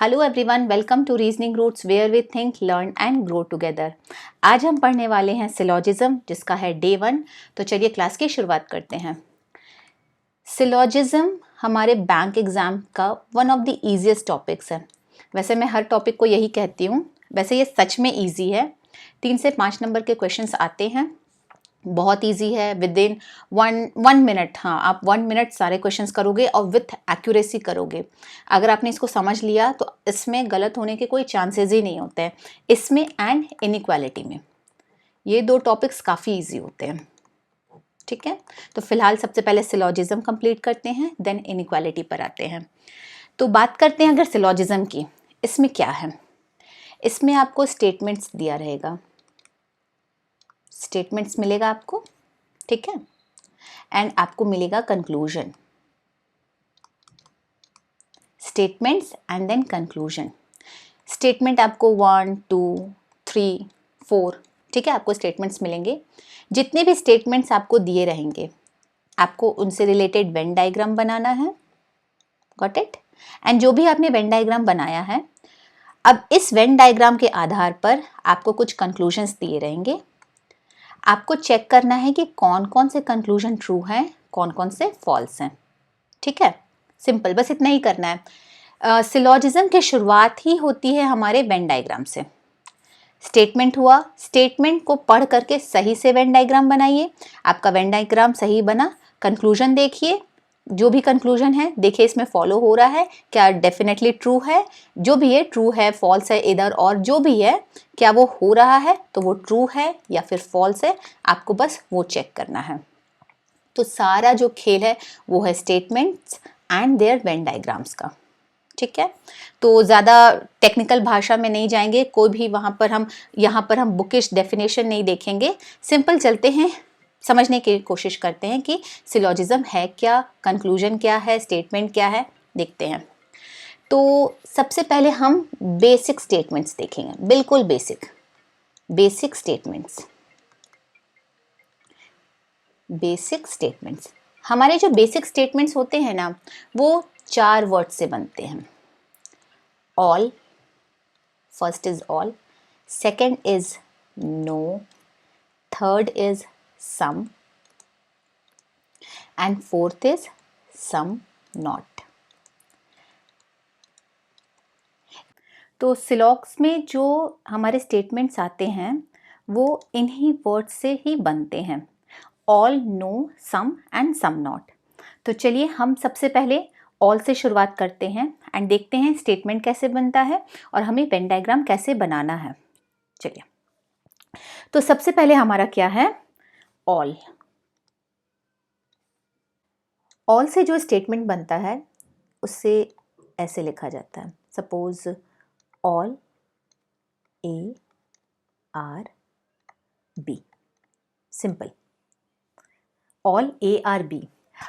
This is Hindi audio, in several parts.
Hello everyone, welcome to reasoning roots where we think, learn and grow together. आज हम पढ़ने वाले हैं सिलॉजिज्म, जिसका है डे 1। तो चलिए क्लास की शुरुआत करते हैं। सिलॉजिज्म हमारे बैंक एग्जाम का one of the easiest topics है। वैसे मैं हर टॉपिक को यही कहती हूँ, वैसे ये सच में ईजी है। 3 से 5 नंबर के क्वेश्चंस आते हैं, बहुत इजी है। विद इन वन मिनट, हाँ, आप 1 मिनट सारे क्वेश्चंस करोगे और विथ एक्यूरेसी करोगे। अगर आपने इसको समझ लिया तो इसमें गलत होने के कोई चांसेस ही नहीं होते हैं, इसमें एंड इनइक्वालिटी में। ये 2 टॉपिक्स काफ़ी इजी होते हैं, ठीक है। तो फिलहाल सबसे पहले सिलॉजिज्म कंप्लीट करते हैं, देन इनइक्वालिटी पर आते हैं। तो बात करते हैं अगर सिलॉजिज्म की, इसमें क्या है। इसमें आपको स्टेटमेंट्स दिया रहेगा, स्टेटमेंट्स मिलेगा आपको, ठीक है, एंड आपको मिलेगा conclusion. Statements and then conclusion. Statement आपको 1 2 3 4, ठीक है, आपको स्टेटमेंट्स मिलेंगे। जितने भी स्टेटमेंट्स आपको दिए रहेंगे, आपको उनसे रिलेटेड वेन डायग्राम बनाना है। Got it. एंड जो भी आपने वेन डायग्राम बनाया है, अब इस वेन डायग्राम के आधार पर आपको कुछ कंक्लूजन्स दिए रहेंगे। आपको चेक करना है कि कौन कौन से कंक्लूजन ट्रू हैं, कौन कौन से फॉल्स हैं, ठीक है। सिंपल, बस इतना ही करना है। सिलॉजिज्म की शुरुआत ही होती है हमारे वेन डायग्राम से। स्टेटमेंट हुआ, स्टेटमेंट को पढ़ करके सही से वेन डायग्राम बनाइए। आपका वेन डायग्राम सही बना, कंक्लूजन देखिए, जो भी कंक्लूजन है देखिए इसमें फॉलो हो रहा है क्या, डेफिनेटली ट्रू है, जो भी है ट्रू है, फॉल्स है, इधर और जो भी है क्या वो हो रहा है, तो वो ट्रू है या फिर फॉल्स है, आपको बस वो चेक करना है। तो सारा जो खेल है वो है statements and their Venn diagrams का, ठीक है। तो ज़्यादा टेक्निकल भाषा में नहीं जाएंगे, कोई भी यहाँ पर हम बुकिश डेफिनेशन नहीं देखेंगे। सिंपल चलते हैं, समझने की कोशिश करते हैं कि सिलॉजिज्म है क्या, कंक्लूजन क्या है, स्टेटमेंट क्या है, देखते हैं। तो सबसे पहले हम बेसिक स्टेटमेंट्स देखेंगे, बिल्कुल बेसिक स्टेटमेंट्स। बेसिक स्टेटमेंट्स, हमारे जो बेसिक स्टेटमेंट्स होते हैं ना, वो 4 वर्ड से बनते हैं। All, first is all, second is no, third is some and fourth is some not. तो सिलॉक्स में जो हमारे स्टेटमेंट्स आते हैं वो इन्हीं वर्ड्स से ही बनते हैं, all, no, some and some not. तो चलिए हम सबसे पहले ऑल से शुरुआत करते हैं एंड देखते हैं स्टेटमेंट कैसे बनता है और हमें वेन डायग्राम कैसे बनाना है। चलिए, तो सबसे पहले हमारा क्या है, ऑल। ऑल से जो स्टेटमेंट बनता है उससे ऐसे लिखा जाता है, suppose all A are B, simple, all A are B.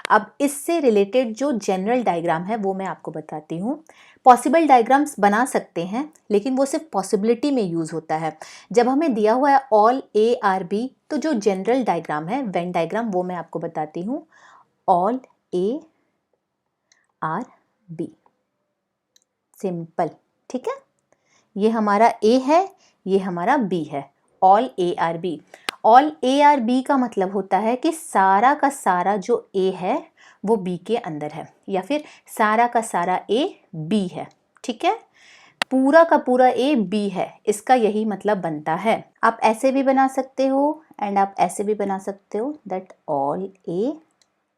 अब इससे रिलेटेड जो जनरल डायग्राम है वो मैं आपको बताती हूँ। पॉसिबल डायग्राम्स बना सकते हैं, लेकिन वो सिर्फ पॉसिबिलिटी में यूज़ होता है। जब हमें दिया हुआ है ऑल ए आर बी, तो जो जनरल डायग्राम है, वेन डायग्राम, वो मैं आपको बताती हूँ। All A are B, simple, ठीक है। ये हमारा ए है, ये हमारा बी है, all A are B. All A are B का मतलब होता है कि सारा का सारा जो ए है वो बी के अंदर है, या फिर सारा का सारा ए बी है, ठीक है। पूरा का पूरा ए बी है, इसका यही मतलब बनता है। आप ऐसे भी बना सकते हो एंड आप ऐसे भी बना सकते हो, that all A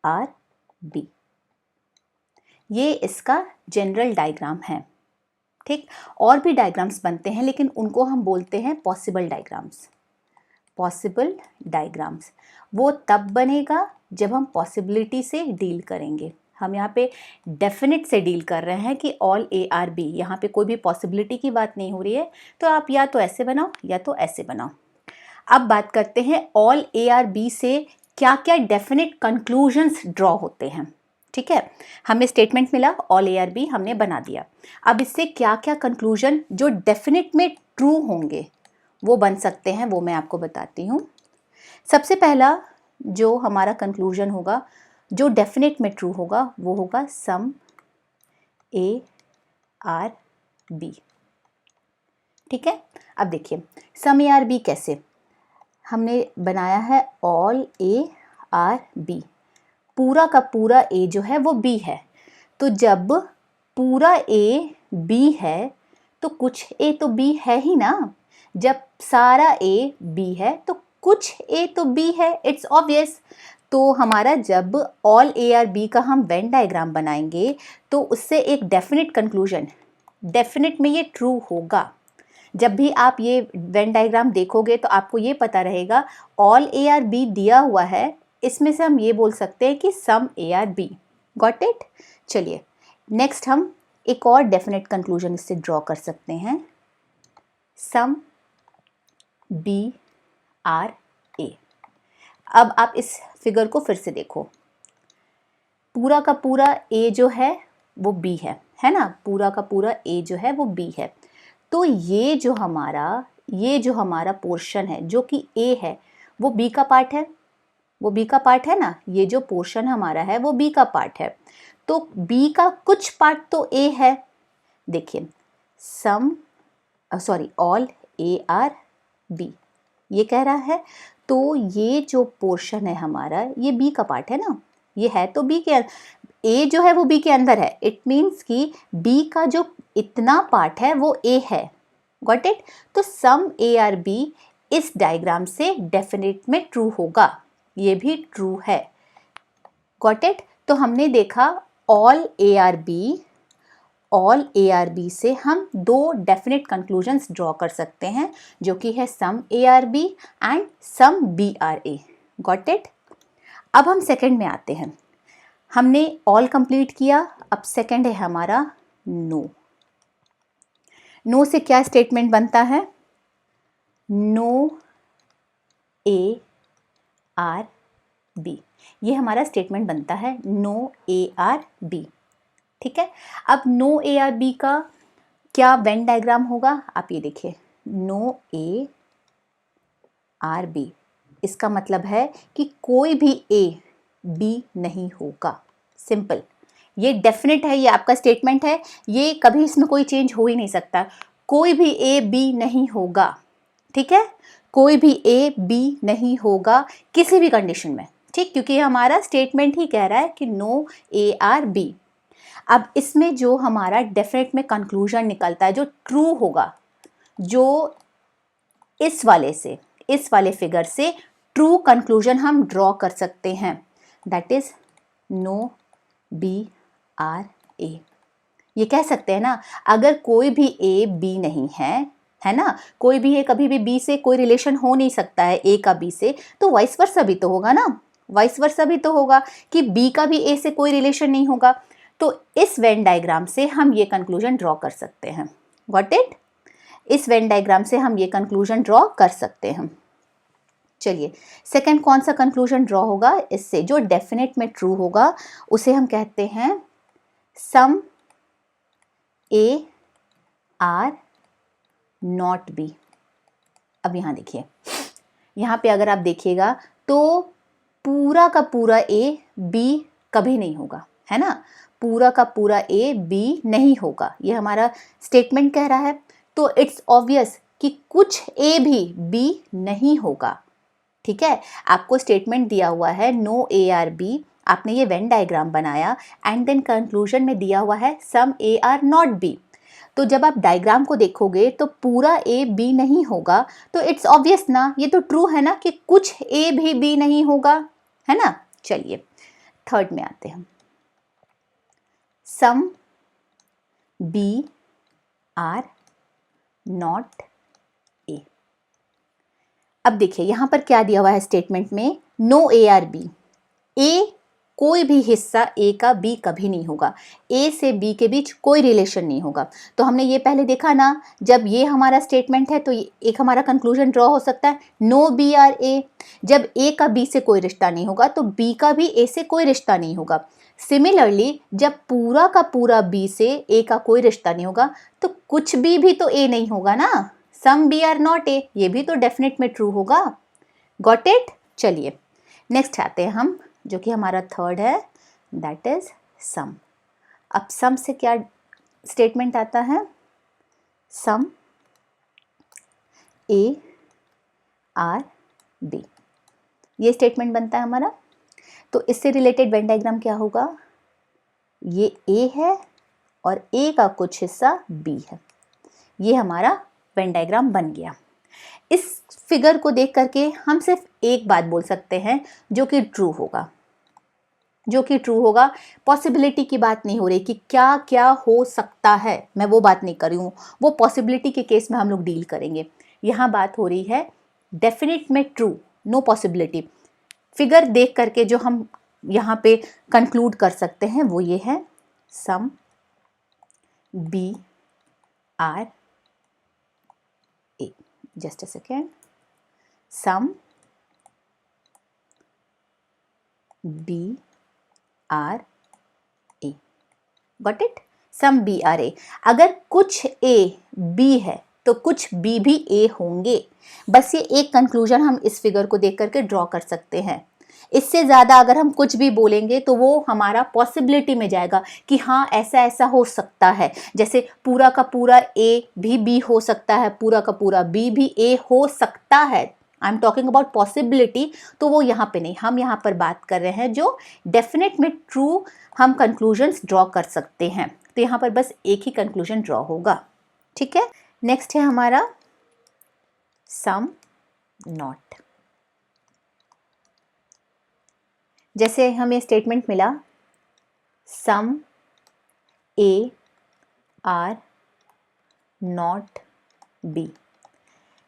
are B. ये इसका जनरल डायग्राम है, ठीक। और भी डायग्राम्स बनते हैं, लेकिन उनको हम बोलते हैं पॉसिबल डायग्राम्स। पॉसिबल डायग्राम्स वो तब बनेगा जब हम पॉसिबिलिटी से डील करेंगे। हम यहाँ पे डेफिनेट से डील कर रहे हैं कि ऑल ए आर बी, यहाँ पे कोई भी पॉसिबिलिटी की बात नहीं हो रही है। तो आप या तो ऐसे बनाओ या तो ऐसे बनाओ। अब बात करते हैं ऑल ए आर बी से क्या क्या डेफिनेट कंक्लूजन्स ड्रॉ होते हैं, ठीक है। हमें स्टेटमेंट मिला, ऑल ए आर बी हमने बना दिया। अब इससे क्या क्या कंक्लूजन जो डेफिनेट में ट्रू होंगे वो बन सकते हैं, वो मैं आपको बताती हूँ। सबसे पहला जो हमारा कंक्लूजन होगा, जो डेफिनेट में ट्रू होगा, वो होगा सम ए आर बी। ठीक है, अब देखिए सम ए आर बी कैसे हमने बनाया है, ऑल ए आर बी, पूरा का पूरा ए जो है वो बी है, तो जब पूरा ए बी है तो कुछ ए तो बी है ही ना, जब सारा ए बी है तो कुछ ए तो बी है, इट्स ऑब्वियस। तो हमारा जब ऑल ए आर बी का हम वेन डायग्राम बनाएंगे तो उससे एक डेफिनेट कंक्लूजन, डेफिनेट में ये ट्रू होगा। जब भी आप ये वेन डायग्राम देखोगे तो आपको ये पता रहेगा ऑल ए आर बी दिया हुआ है, इसमें से हम ये बोल सकते हैं कि some A are B. Got it. चलिए नेक्स्ट हम एक और डेफिनेट कंक्लूजन इससे ड्रॉ कर सकते हैं, सम बी आर ए। अब आप इस फिगर को फिर से देखो, पूरा का पूरा ए जो है वो बी है ना, पूरा का पूरा ए जो है वो बी है, तो ये जो हमारा पोर्शन है जो कि ए है वो बी का पार्ट है, वो बी का पार्ट है ना, ये जो पोर्शन हमारा है वो बी का पार्ट है, तो बी का कुछ पार्ट तो ए है। देखिए ऑल ए आर बी ये कह रहा है, तो ये जो पोर्शन है हमारा ये बी का पार्ट है ना, ये है तो बी के, ए जो है वो बी के अंदर है, इट मीन्स कि बी का जो इतना पार्ट है वो ए है। Got it. तो सम ए आर बी इस डायग्राम से डेफिनेट में ट्रू होगा, ये भी ट्रू है। Got it. तो हमने देखा ऑल ए आर बी से हम दो डेफिनेट कंक्लूजन्स ड्रॉ कर सकते हैं, जो कि है some A are B and some B are A. Got it. अब हम सेकंड में आते हैं, हमने ऑल कंप्लीट किया, अब सेकंड है हमारा नो। नो से क्या स्टेटमेंट बनता है, नो ए आर बी, ये हमारा स्टेटमेंट बनता है, नो ए आर बी। ठीक है, अब नो ए आर बी का क्या वेन डायग्राम होगा, आप ये देखिए, नो ए आर बी, इसका मतलब है कि कोई भी ए बी नहीं होगा। सिंपल, ये डेफिनेट है, ये आपका स्टेटमेंट है, ये कभी इसमें कोई चेंज हो ही नहीं सकता, कोई भी ए बी नहीं होगा। ठीक है, कोई भी ए बी नहीं होगा किसी भी कंडीशन में। ठीक, क्योंकि हमारा स्टेटमेंट ही कह रहा है कि नो ए आर बी। अब इसमें जो हमारा डेफिनेट में कंक्लूजन निकलता है, जो ट्रू होगा, जो इस वाले फिगर से ट्रू कंक्लूजन हम ड्रॉ कर सकते हैं, that is no B are A. ये कह सकते हैं ना, अगर कोई भी ए बी नहीं है ना, कोई भी ए कभी भी बी से कोई रिलेशन हो नहीं सकता है ए का बी से, तो वाइस वर्सा भी तो होगा ना, वाइस वर्सा भी तो होगा कि बी का भी ए से कोई रिलेशन नहीं होगा। तो इस वेन डायग्राम से हम ये कंक्लूजन ड्रॉ कर सकते हैं। Got it. इस वेन डायग्राम से हम ये कंक्लूजन ड्रॉ कर सकते हैं। चलिए सेकंड कौन सा कंक्लूजन ड्रॉ होगा, इससे जो डेफिनेट में ट्रू होगा उसे हम कहते हैं सम ए आर नॉट बी। अब यहाँ देखिए, यहाँ पे अगर आप देखिएगा तो पूरा का पूरा ए बी कभी नहीं होगा, है ना, पूरा का पूरा ए बी नहीं होगा, ये हमारा स्टेटमेंट कह रहा है, तो इट्स ऑब्वियस कि कुछ ए भी बी नहीं होगा। ठीक है, आपको स्टेटमेंट दिया हुआ है नो ए आर बी, आपने ये वेन डायग्राम बनाया एंड देन कंक्लूजन में दिया हुआ है some A are not be. तो जब आप डायग्राम को देखोगे तो पूरा ए बी नहीं होगा, तो इट्स ऑब्वियस ना, ये तो ट्रू है ना कि कुछ ए भी बी नहीं होगा, है ना। चलिए थर्ड में आते हैं, some B are not A. अब देखिए यहाँ पर क्या दिया हुआ है स्टेटमेंट में, नो ए आर बी, ए कोई भी हिस्सा ए का बी कभी नहीं होगा, ए से बी के बीच कोई रिलेशन नहीं होगा। तो हमने ये पहले देखा ना, जब ये हमारा स्टेटमेंट है तो एक हमारा कंक्लूजन ड्रॉ हो सकता है नो बी आर ए, जब ए का बी से कोई रिश्ता नहीं होगा तो बी का भी ए से कोई रिश्ता नहीं होगा। सिमिलरली जब पूरा का पूरा बी से ए का कोई रिश्ता नहीं होगा तो कुछ बी भी तो ए नहीं होगा ना, some B are not A, ये भी तो डेफिनेट में ट्रू होगा। Got it. चलिए नेक्स्ट आते हैं हम, जो कि हमारा थर्ड है, दैट इज सम। अब सम से क्या स्टेटमेंट आता है, सम ए आर बी, ये स्टेटमेंट बनता है हमारा। तो इससे रिलेटेड वेन डायग्राम क्या होगा, ये ए है और ए का कुछ हिस्सा बी है, ये हमारा वेन डायग्राम बन गया। इस फिगर को देख करके हम सिर्फ एक बात बोल सकते हैं जो कि ट्रू होगा, जो कि ट्रू होगा। पॉसिबिलिटी की बात नहीं हो रही कि क्या क्या हो सकता है, मैं वो बात नहीं कर रही हूँ, वो पॉसिबिलिटी के केस में हम लोग डील करेंगे। यहाँ बात हो रही है डेफिनेट में ट्रू, नो पॉसिबिलिटी। फिगर देख करके जो हम यहाँ पे कंक्लूड कर सकते हैं वो ये है, some B are A, just a second, some B are A, got it, some B are A. अगर कुछ ए बी है तो कुछ बी भी ए होंगे, बस ये एक कंक्लूजन हम इस फिगर को देख करके ड्रॉ कर सकते हैं। इससे ज़्यादा अगर हम कुछ भी बोलेंगे तो वो हमारा पॉसिबिलिटी में जाएगा कि हाँ ऐसा ऐसा हो सकता है। जैसे पूरा का पूरा ए भी बी हो सकता है, पूरा का पूरा बी भी ए हो सकता है, I am talking about possibility. तो वो यहाँ पे नहीं, हम यहाँ पर बात कर रहे हैं जो डेफिनेट में ट्रू हम कंक्लूजन्स ड्रॉ कर सकते हैं। तो यहाँ पर बस एक ही कंक्लूजन ड्रॉ होगा, ठीक है। नेक्स्ट है हमारा सम नॉट। जैसे हमें स्टेटमेंट मिला, सम ए आर नॉट बी।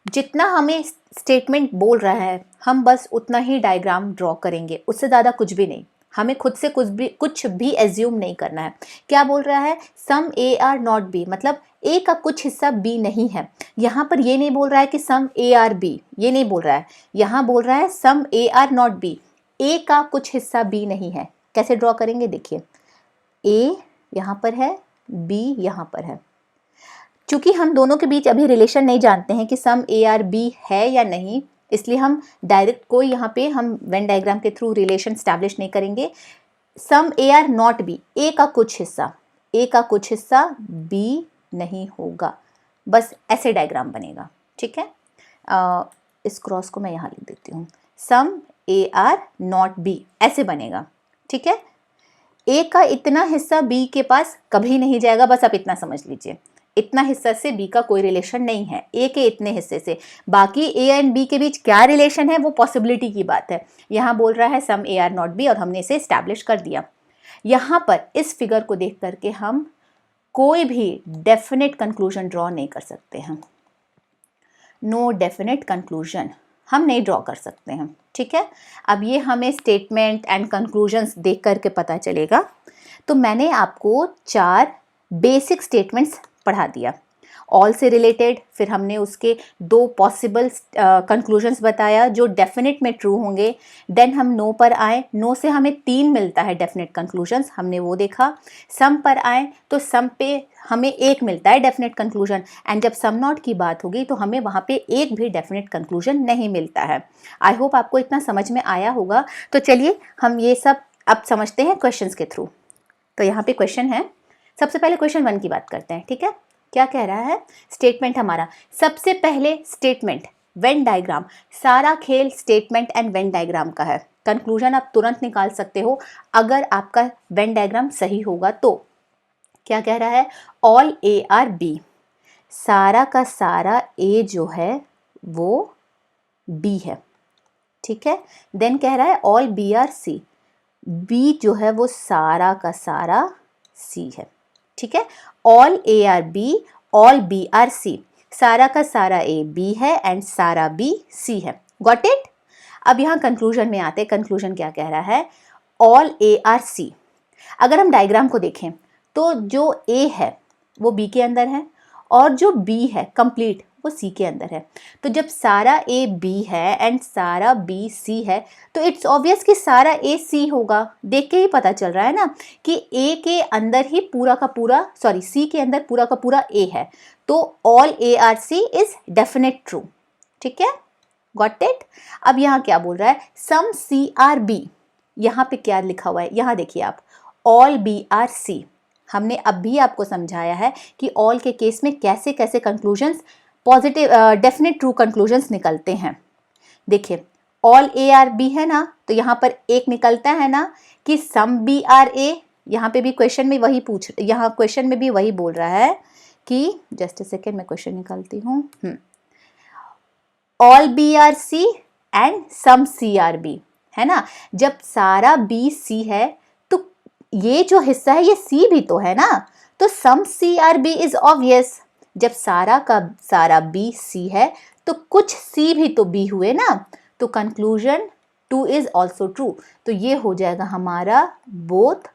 जितना हमें स्टेटमेंट बोल रहा है हम बस उतना ही डायग्राम ड्रॉ करेंगे, उससे ज़्यादा कुछ भी नहीं। हमें खुद से कुछ भी एज्यूम नहीं करना है। क्या बोल रहा है, some A are not be, मतलब ए का कुछ हिस्सा बी नहीं है। यहाँ पर ये नहीं बोल रहा है कि सम ए आर बी, ये नहीं बोल रहा है। यहाँ बोल रहा है some A are not be, ए का कुछ हिस्सा बी नहीं है। कैसे ड्रॉ करेंगे, देखिए, ए यहाँ पर है, बी यहाँ पर है। चूंकि हम दोनों के बीच अभी रिलेशन नहीं जानते हैं कि सम ए आर बी है या नहीं, इसलिए हम डायरेक्ट कोई यहाँ पे हम वेन डायग्राम के थ्रू रिलेशन स्टैब्लिश नहीं करेंगे। सम ए आर नॉट बी, ए का कुछ हिस्सा, ए का कुछ हिस्सा बी नहीं होगा, बस ऐसे डायग्राम बनेगा, ठीक है। इस क्रॉस को मैं यहाँ लिख देती हूँ, सम ए आर नॉट बी, ऐसे बनेगा, ठीक है। ए का इतना हिस्सा बी के पास कभी नहीं जाएगा, बस आप इतना समझ लीजिए, इतना हिस्सा से बी का कोई रिलेशन नहीं है, ए के इतने हिस्से से। बाकी ए एंड बी के बीच क्या रिलेशन है वो पॉसिबिलिटी की बात है। यहाँ बोल रहा है some A are not be और हमने इसे एस्टैब्लिश कर दिया। यहाँ पर इस फिगर को देख करके हम कोई भी डेफिनेट कंक्लूजन ड्रॉ नहीं कर सकते हैं। नो डेफिनेट कंक्लूजन हम नहीं ड्रॉ कर सकते हैं, ठीक है। अब ये हमें स्टेटमेंट एंड कंक्लूजन्स देख करके पता चलेगा। तो मैंने आपको 4 बेसिक स्टेटमेंट्स पढ़ा दिया, ऑल से रिलेटेड, फिर हमने उसके 2 पॉसिबल कंक्लूजन्स बताया जो डेफिनेट में ट्रू होंगे। देन हम नो पर आए, नो से हमें 3 मिलता है डेफिनेट कंक्लूजन्स, हमने वो देखा। सम पर आए तो सम पे हमें 1 मिलता है डेफिनेट कंक्लूजन, एंड जब सम नॉट की बात होगी तो हमें वहाँ पे एक भी डेफिनेट कंक्लूजन नहीं मिलता है। आई होप आपको इतना समझ में आया होगा। तो चलिए हम ये सब अब समझते हैं क्वेश्चंस के थ्रू। तो यहाँ पे क्वेश्चन है, सबसे पहले क्वेश्चन 1 की बात करते हैं, ठीक है। क्या कह रहा है, स्टेटमेंट हमारा, सबसे पहले स्टेटमेंट वेन डायग्राम, सारा खेल स्टेटमेंट एंड वेन डायग्राम का है। कंक्लूजन आप तुरंत निकाल सकते हो अगर आपका वेन डायग्राम सही होगा तो। क्या कह रहा है, ऑल ए आर बी, सारा का सारा ए जो है वो बी है, ठीक है। देन कह रहा है all B are C, B जो है वो सारा का सारा सी है, ठीक है। All A are B, all B are C, सारा का सारा ए बी है एंड सारा बी सी है, गॉट इट। अब यहाँ कंक्लूजन में आते हैं। कंक्लूजन क्या कह रहा है, ऑल ए आर सी। अगर हम डायग्राम को देखें तो जो ए है वो बी के अंदर है और जो बी है कंप्लीट वो सी के अंदर है। तो जब सारा ए बी है एंड सारा बी सी है तो इट्स ऑब्वियस कि सारा ए सी होगा। देख के ही पता चल रहा है ना कि ए के अंदर ही पूरा का पूरा, सॉरी सी के अंदर पूरा का पूरा ए है। तो all A are C is definite true, ठीक है, गॉट इट। अब यहाँ क्या बोल रहा है, सम सी आर बी, यहाँ पे क्या लिखा हुआ है, यहाँ देखिए आप, ऑल बी आर सी, हमने अभी आपको समझाया है कि ऑल के केस में कैसे कैसे conclusions positive definite true conclusions निकलते हैं। देखिए ऑल ए आर बी है ना, तो यहाँ पर एक निकलता है ना कि सम बी आर ए, यहाँ पे भी क्वेश्चन में वही यहाँ क्वेश्चन में भी वही बोल रहा है कि जस्ट अ सेकेंड मैं क्वेश्चन निकालती हूँ। All B are C and some C are B, है ना। जब सारा बी सी है तो ये जो हिस्सा है ये सी भी तो है ना, तो some C are B is obvious. जब सारा का सारा बी सी है तो कुछ सी भी तो बी हुए ना, तो कंक्लूजन 2 इज ऑल्सो ट्रू। तो ये हो जाएगा हमारा both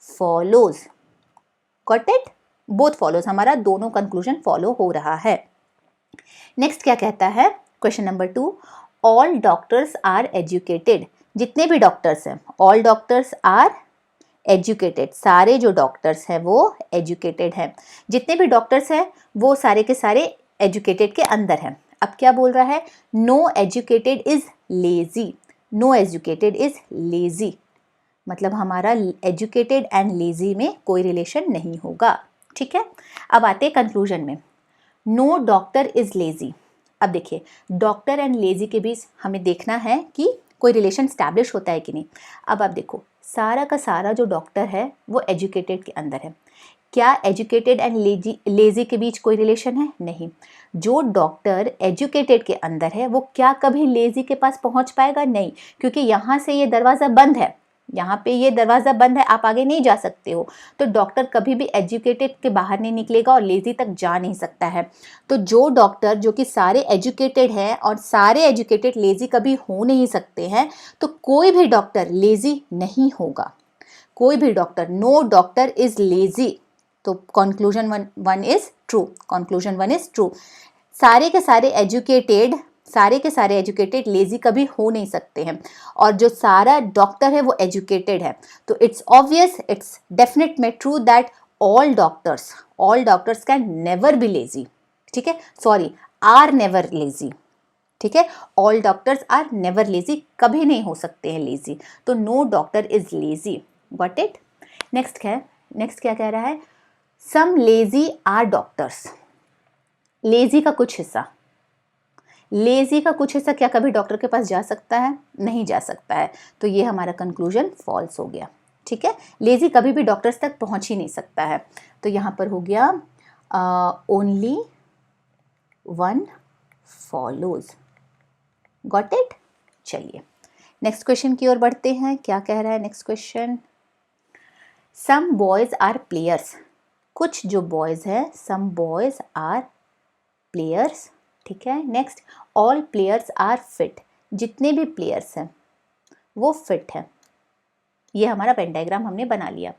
follows. Got it? Both follows, हमारा दोनों कंक्लूजन फॉलो हो रहा है। नेक्स्ट क्या कहता है question number 2, all doctors are educated. जितने भी डॉक्टर्स हैं, ऑल डॉक्टर्स आर एजुकेटेड, सारे जो डॉक्टर्स हैं वो एजुकेटेड हैं। जितने भी डॉक्टर्स हैं वो सारे के सारे एजुकेटेड के अंदर हैं। अब क्या बोल रहा है, no educated is lazy. No educated is lazy, मतलब हमारा एजुकेटेड एंड लेजी में कोई रिलेशन नहीं होगा। ठीक है, अब आते हैं कंक्लूजन में। No doctor is lazy. अब देखिए डॉक्टर एंड लेजी के बीच हमें देखना है कि कोई रिलेशन स्टैब्लिश होता है कि नहीं। अब आप देखो सारा का सारा जो डॉक्टर है वो एजुकेटेड के अंदर है। क्या एजुकेटेड एंड लेजी के बीच कोई रिलेशन है? नहीं। जो डॉक्टर एजुकेटेड के अंदर है वो क्या कभी लेजी के पास पहुंच पाएगा? नहीं, क्योंकि यहाँ से ये दरवाज़ा बंद है, यहाँ पे ये दरवाज़ा बंद है, आप आगे नहीं जा सकते हो। तो डॉक्टर कभी भी एजुकेटेड के बाहर नहीं निकलेगा और लेजी तक जा नहीं सकता है। तो जो डॉक्टर जो कि सारे एजुकेटेड हैं और सारे एजुकेटेड लेजी कभी हो नहीं सकते हैं, तो कोई भी डॉक्टर लेजी नहीं होगा। कोई भी doctor, no doctor is lazy. तो conclusion one is true. Conclusion one is true. सारे के सारे एजुकेटेड लेजी कभी हो नहीं सकते हैं, और जो सारा डॉक्टर है वो एजुकेटेड है। तो इट्स ऑब्वियस, इट्स डेफिनेट में true that all doctors can never be lazy. ठीक है, सॉरी, आर नेवर लेजी। ठीक है, all doctors are never lazy, कभी नहीं हो सकते हैं लेजी। तो no doctor is lazy. Got it? Next क्या कह रहा है, some lazy are doctors. Lazy का कुछ हिस्सा क्या कभी डॉक्टर के पास जा सकता है? नहीं जा सकता है। तो ये हमारा कंक्लूजन फॉल्स हो गया। ठीक है, लेजी कभी भी डॉक्टर्स तक पहुंच ही नहीं सकता है। तो यहाँ पर हो गया only one follows. Got it? चलिए नेक्स्ट क्वेश्चन की ओर बढ़ते हैं। क्या कह रहा है next question, some boys are players. कुछ जो बॉयज है, सम बॉयज आर प्लेयर्स। ठीक है, next all players are fit. जितने भी प्लेयर्स हैं वो फिट हैं। ये हमारा पेन डायग्राम हमने बना लिया।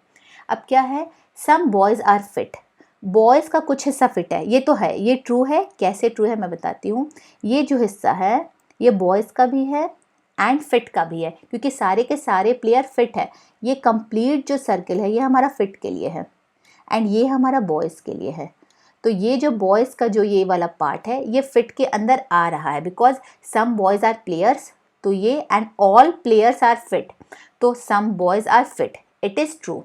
अब क्या है, some boys are fit. Boys का कुछ हिस्सा फिट है, ये तो है, ये ट्रू है। कैसे ट्रू है मैं बताती हूँ। ये जो हिस्सा है ये बॉयज़ का भी है एंड फिट का भी है, क्योंकि सारे के सारे प्लेयर फिट है। ये कंप्लीट जो सर्कल है ये हमारा फिट के लिए है एंड ये हमारा बॉयज़ के लिए है। तो ये जो बॉयज़ का जो ये वाला पार्ट है ये फिट के अंदर आ रहा है, because some boys are players, तो ये and all players are fit, तो some boys are fit, it is true.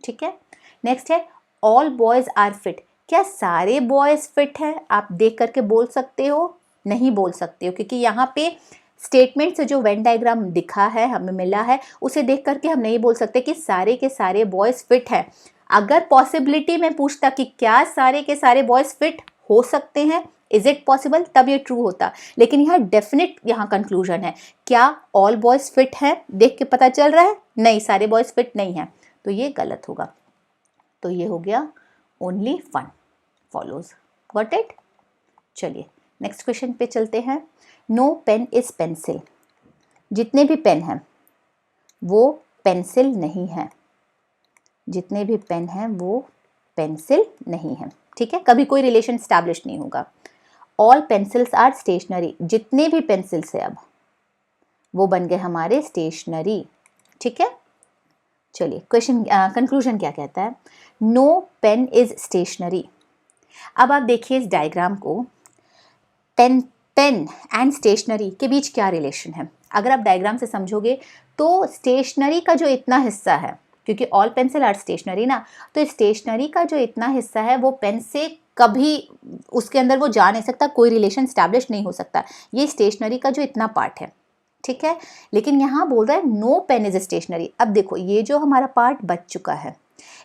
ठीक है, नेक्स्ट है ऑल बॉयज़ आर फिट। क्या सारे बॉयज़ फिट हैं? आप देख करके बोल सकते हो? नहीं बोल सकते हो, क्योंकि यहाँ पे स्टेटमेंट से जो वेन डायग्राम दिखा है, हमें मिला है, उसे देख करके हम नहीं बोल सकते कि सारे के सारे बॉयज़ फिट हैं। अगर पॉसिबिलिटी में पूछता कि क्या सारे के सारे बॉयज़ फिट हो सकते हैं, इज इट पॉसिबल, तब ये ट्रू होता। लेकिन यहाँ डेफिनेट यहाँ कंक्लूजन है, क्या ऑल बॉयज़ फिट हैं देख के पता चल रहा है? नहीं, सारे बॉयज़ फिट नहीं हैं, तो ये गलत होगा। तो ये हो गया only one follows. Got it? चलिए नेक्स्ट क्वेश्चन पे चलते हैं। No pen is pencil. जितने भी पेन हैं वो पेंसिल नहीं है। जितने भी पेन हैं वो पेंसिल नहीं है। ठीक है, कभी कोई रिलेशन स्टैब्लिश नहीं होगा। All pencils are stationery. जितने भी पेंसिल्स है अब वो बन गए हमारे स्टेशनरी। ठीक है, चलिए क्वेश्चन कंक्लूजन क्या कहता है, नो पेन इज स्टेशनरी। अब आप देखिए इस डायग्राम को, पेन एंड स्टेशनरी के बीच क्या रिलेशन है। अगर आप डायग्राम से समझोगे तो स्टेशनरी का जो इतना हिस्सा है क्योंकि ऑल पेंसिल आर स्टेशनरी ना, तो स्टेशनरी का जो इतना हिस्सा है वो पेन से कभी उसके अंदर वो जा नहीं सकता, कोई रिलेशन स्टैब्लिश नहीं हो सकता, ये स्टेशनरी का जो इतना पार्ट है, ठीक है। लेकिन यहाँ बोल रहा है नो पेन इज स्टेशनरी। अब देखो ये जो हमारा पार्ट बच चुका है,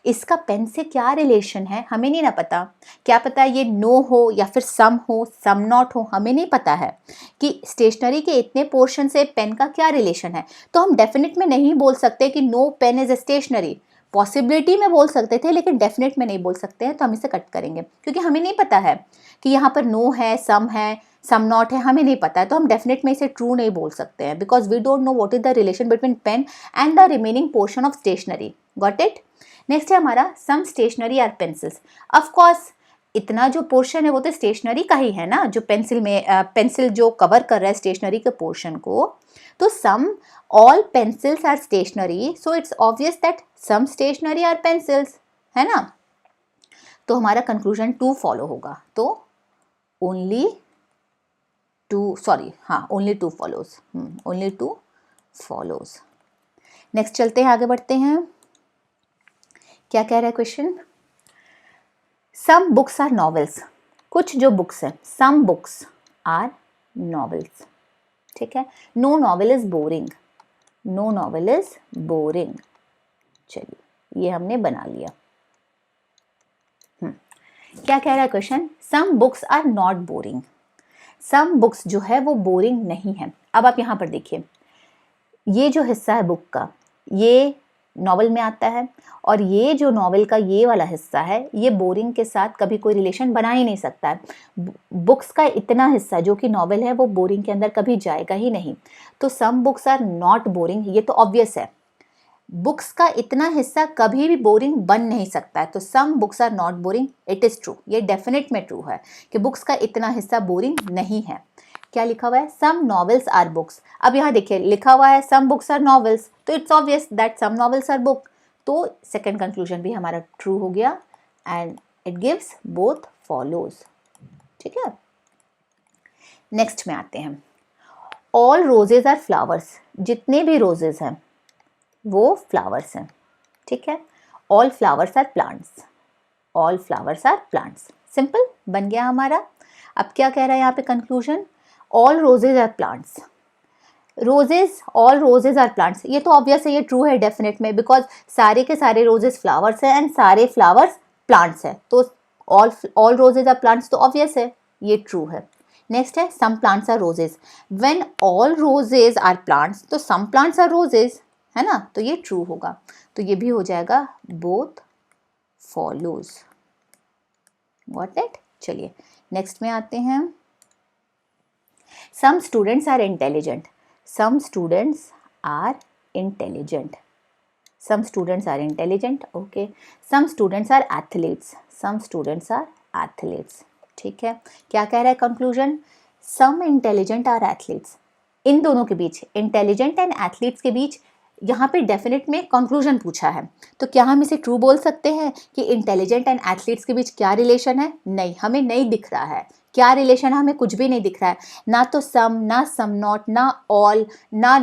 इसका पेन से क्या रिलेशन है हमें नहीं ना पता। क्या पता ये नो हो या फिर सम हो, सम नॉट हो, हमें नहीं पता है कि स्टेशनरी के इतने पोर्शन से पेन का क्या रिलेशन है। तो हम डेफिनेट में नहीं बोल सकते कि no pen is stationery. Possibility में बोल सकते थे लेकिन डेफिनेट में नहीं बोल सकते हैं, तो हम इसे कट करेंगे क्योंकि हमें नहीं पता है कि यहाँ पर नो है, सम नॉट है, हमें नहीं पता है, तो हम डेफिनेट में इसे ट्रू नहीं बोल सकते हैं because we don't know what is the relation between pen and the remaining portion of stationery. Got it. Next है हमारा some stationery are pencils. Of course इतना जो पोर्शन है वो तो स्टेशनरी का ही है ना, जो पेंसिल में पेंसिल जो कवर कर रहा है स्टेशनरी के पोर्शन को, तो some all pencils are stationery, so it's obvious that some stationery are pencils, है ना। तो हमारा कंक्लूजन टू फॉलो होगा, तो only two follows, only two follows. Next चलते हैं, आगे बढ़ते हैं। क्या कह रहा है question? Some books are novels. कुछ जो बुक्स हैं, सम बुक्स आर नॉवेल्स, ठीक है। No novel is boring, no novel is boring. चलिए ये हमने बना लिया। क्या कह रहा है question? Some books are not boring. Some books जो है वो बोरिंग नहीं है। अब आप यहाँ पर देखिए, ये जो हिस्सा है बुक का ये नॉवेल में आता है, और ये जो नॉवेल का ये वाला हिस्सा है ये बोरिंग के साथ कभी कोई रिलेशन बना ही नहीं सकता है। बुक्स का इतना हिस्सा जो कि नॉवेल है वो बोरिंग के अंदर कभी जाएगा ही नहीं। तो some books are not boring, ये तो ऑब्वियस है। बुक्स का इतना हिस्सा कभी भी बोरिंग बन नहीं सकता है, तो some books are not boring, it is true. ये डेफिनेट में ट्रू है कि बुक्स का इतना हिस्सा बोरिंग नहीं है। क्या लिखा हुआ है? Some novels are books. अब यहाँ देखिए लिखा हुआ है सम बुक्स आर नॉवेल्स, तो it's obvious that some novels are book. तो सेकेंड कंक्लूजन भी हमारा ट्रू हो गया and it gives both follows, ठीक है। नेक्स्ट में आते हैं। All roses are flowers. जितने भी रोजेज हैं वो फ्लावर्स हैं, ठीक है। All flowers are plants, all flowers are plants. Simple बन गया हमारा। अब क्या कह रहा है यहाँ पे conclusion? All roses are plants. Roses, all roses are plants, ये तो ऑब्वियस है, ये ट्रू है डेफिनेट में, बिकॉज सारे के सारे रोजेज फ्लावर्स हैं एंड सारे फ्लावर्स प्लांट्स हैं, तो ऑल रोजेज आर प्लांट्स तो ऑब्वियस है, ये ट्रू है। नेक्स्ट है some plants are roses. When all roses are plants तो सम प्लांट्स आर रोजेज, है ना, तो ये ट्रू होगा। तो ये भी हो जाएगा बोथ फॉलोज। Got it. चलिए नेक्स्ट में आते हैं। Some students are intelligent. Some students are intelligent, some students are intelligent, okay. Some students are athletes, some students are athletes, ठीक है। क्या कह रहा है conclusion? Some intelligent are athletes. इन दोनों के बीच, इंटेलिजेंट एंड एथलीट्स के बीच यहाँ पे डेफिनेट में कंक्लूजन पूछा है, तो क्या हम इसे ट्रू बोल सकते हैं कि इंटेलिजेंट एंड एथलीट्स के बीच क्या रिलेशन है? नहीं, हमें नहीं दिख रहा है। क्या रिलेशन है? हमें कुछ भी नहीं दिख रहा है, ना तो सम, ना सम नॉट, ना ऑल, ना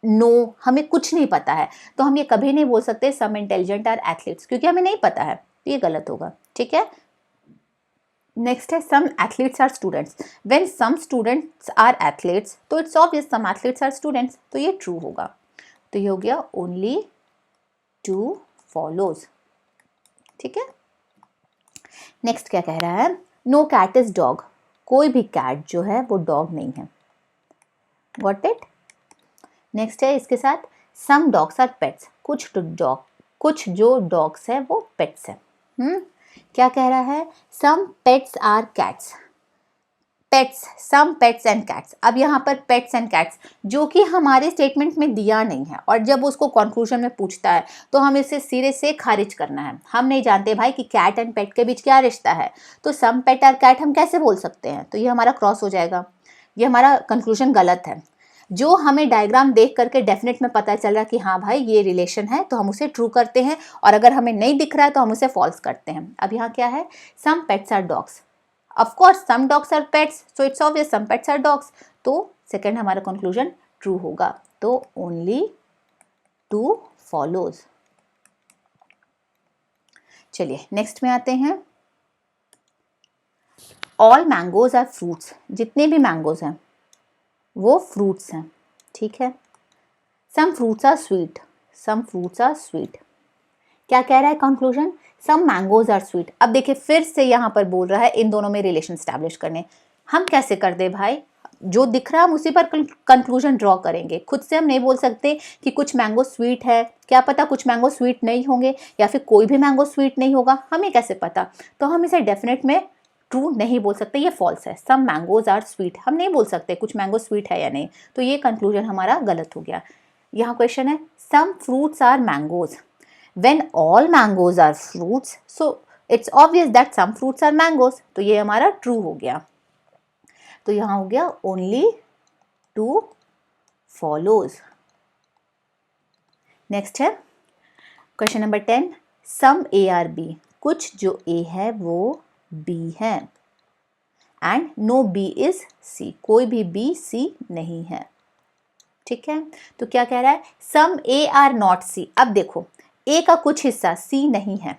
नो, हमें कुछ नहीं पता है। तो हम ये कभी नहीं बोल सकते सम इंटेलिजेंट आर एथलीट्स, क्योंकि हमें नहीं पता है, तो ये गलत होगा, ठीक है। नेक्स्ट है some athletes are students. When some students are athletes तो it's obvious some athletes are students, तो ये ट्रू होगा। तो ये हो गया ओनली टू फॉलोज, ठीक है। नेक्स्ट क्या कह रहा है? No cat is dog. कोई भी कैट जो है वो डॉग नहीं है। Got it. नेक्स्ट है इसके साथ सम डॉग्स आर पेट्स। कुछ जो डॉग्स है वो पेट्स है। क्या कह रहा है? Some pets are cats. Pets, some pets and cats. अब यहाँ पर पेट्स एंड कैट्स जो कि हमारे स्टेटमेंट में दिया नहीं है, और जब उसको कंक्लूजन में पूछता है तो हम इसे सिरे से खारिज करना है। हम नहीं जानते भाई कि कैट एंड पेट के बीच क्या रिश्ता है, तो सम पेट और कैट हम कैसे बोल सकते हैं? तो ये हमारा क्रॉस हो जाएगा, ये हमारा कंक्लूजन गलत है। जो हमें डायग्राम देख करके डेफिनेट में पता चल रहा कि हाँ भाई ये रिलेशन है, तो हम उसे ट्रू करते हैं, और अगर हमें नहीं दिख रहा है तो हम उसे फॉल्स करते हैं। अब यहाँ क्या है? Some pets are dogs. Of course, some dogs are pets, so it's obvious some pets are dogs. तो सेकेंड हमारा कंक्लूजन ट्रू होगा, तो ओनली टू फॉलोज। चलिए नेक्स्ट में आते हैं। ऑल मैंगोज आर फ्रूट्स, जितने भी मैंगोज हैं वो फ्रूट्स हैं, ठीक है। Some fruits are sweet, some fruits are sweet. क्या कह रहा है conclusion? Some mangoes are sweet. अब देखिए फिर से यहाँ पर बोल रहा है इन दोनों में रिलेशन स्टैब्लिश करने। हम कैसे कर दे भाई, जो दिख रहा है हम उसी पर कंक्लूजन ड्रॉ करेंगे। खुद से हम नहीं बोल सकते कि कुछ मैंगो स्वीट है, क्या पता कुछ मैंगो स्वीट नहीं होंगे या फिर कोई भी मैंगो स्वीट नहीं होगा, हमें कैसे पता। तो हम इसे डेफिनेट में ट्रू नहीं बोल सकते, ये फॉल्स है। सम मैंगोज आर स्वीट, हम नहीं बोल सकते कुछ मैंगो स्वीट है या नहीं, तो ये कंक्लूजन हमारा गलत हो गया। यहाँ क्वेश्चन है some fruits are mangoes, when all mangoes are fruits so it's obvious that some fruits are mangoes, तो ये हमारा ट्रू हो गया। तो यहाँ हो गया only two follows। नेक्स्ट है question number 10, some A are B, कुछ जो ए है वो बी है, and no B is C, कोई भी बी सी नहीं है, ठीक है। तो क्या कह रहा है? सम ए आर नॉट सी। अब देखो ए का कुछ हिस्सा सी नहीं है,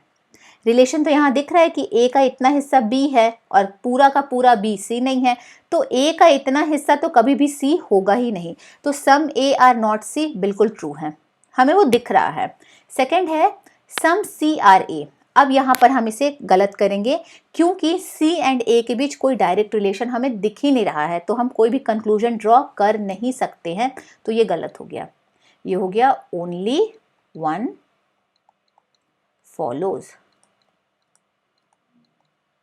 रिलेशन तो यहाँ दिख रहा है कि ए का इतना हिस्सा बी है और पूरा का पूरा बी सी नहीं है, तो ए का इतना हिस्सा तो कभी भी सी होगा ही नहीं। तो सम ए आर नॉट सी बिल्कुल ट्रू है, हमें वो दिख रहा है। सेकंड है सम सी आर ए। अब यहाँ पर हम इसे गलत करेंगे क्योंकि सी एंड ए के बीच कोई डायरेक्ट रिलेशन हमें दिख ही नहीं रहा है, तो हम कोई भी कंक्लूजन ड्रॉ कर नहीं सकते हैं, तो ये गलत हो गया। ये हो गया ओनली वन फॉलोज,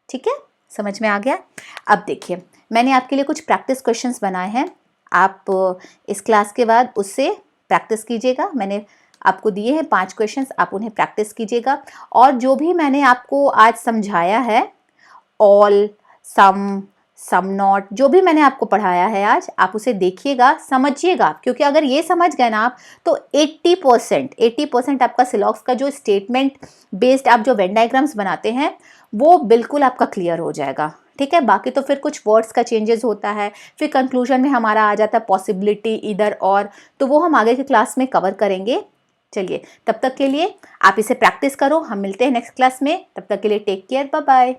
ठीक है, समझ में आ गया। अब देखिए मैंने आपके लिए कुछ प्रैक्टिस क्वेश्चंस बनाए हैं, आप इस क्लास के बाद उससे प्रैक्टिस कीजिएगा। मैंने आपको दिए हैं 5 क्वेश्चंस, आप उन्हें प्रैक्टिस कीजिएगा। और जो भी मैंने आपको आज समझाया है, ऑल, सम, सम नॉट, जो भी मैंने आपको पढ़ाया है आज, आप उसे देखिएगा, समझिएगा, क्योंकि अगर ये समझ गए ना आप तो 80% आपका सिलॉक्स का जो स्टेटमेंट बेस्ड आप जो वेन डायग्राम्स बनाते हैं वो बिल्कुल आपका क्लियर हो जाएगा, ठीक है। बाकी तो फिर कुछ वर्ड्स का चेंजेस होता है, फिर कंक्लूजन में हमारा आ जाता है पॉसिबिलिटी, इधर और, तो वो हम आगे की क्लास में कवर करेंगे। चलिए तब तक के लिए आप इसे प्रैक्टिस करो, हम मिलते हैं नेक्स्ट क्लास में, तब तक के लिए टेक केयर, बाय बाय।